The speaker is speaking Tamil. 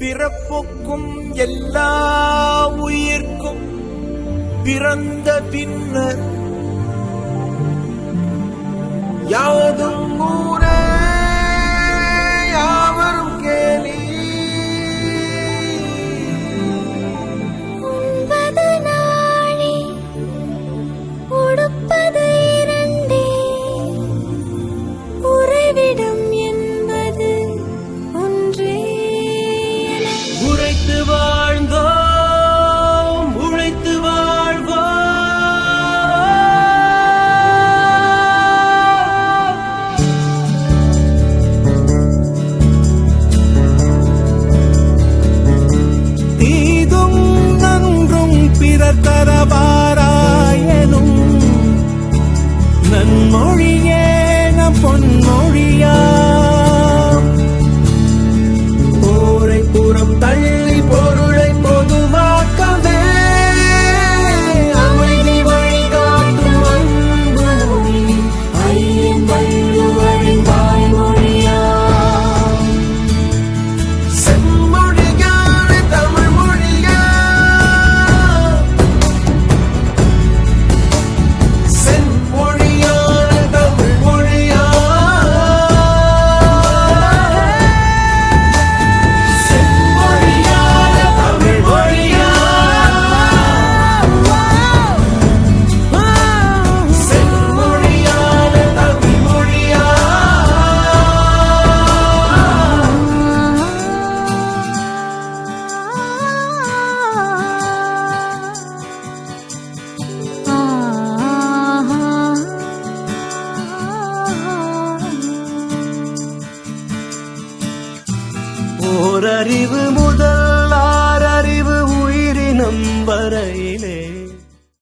பிறப்புக்கும் எல்லா உயிர்க்கும் பிறந்த பின்னர் யாவதும் ஊரே யாவரும் கேலி. உண்பது நாழி உடுப்பது இரண்டே, உறைவிடம் என்பது ஒன்றே. உழைத்து வாழ்ந்தோம் உழைத்து வாழ்வோம். தீதும் நன்றும் பிறர் தரவாராயனும் நன்மொழியே நம் பொன்மொழியா. போரை புறம் தள்ளி பொருளை பொதுவாக்கவே அமைதி வழிகாட்டும் அன்பு மொழி ஐயன் வள்ளுவரின் வாய்மொழியா. செம்மொழியான தமிழ் மொழியா, செம்மொழியான தமிழ் மொழியா, செம்மொழியான தமிழ் மொழியா, செம்மொழியான தமிழ் மொழியா. ஓரறிவு முதல் ஆறறிவு உயிரினம் வரையிலே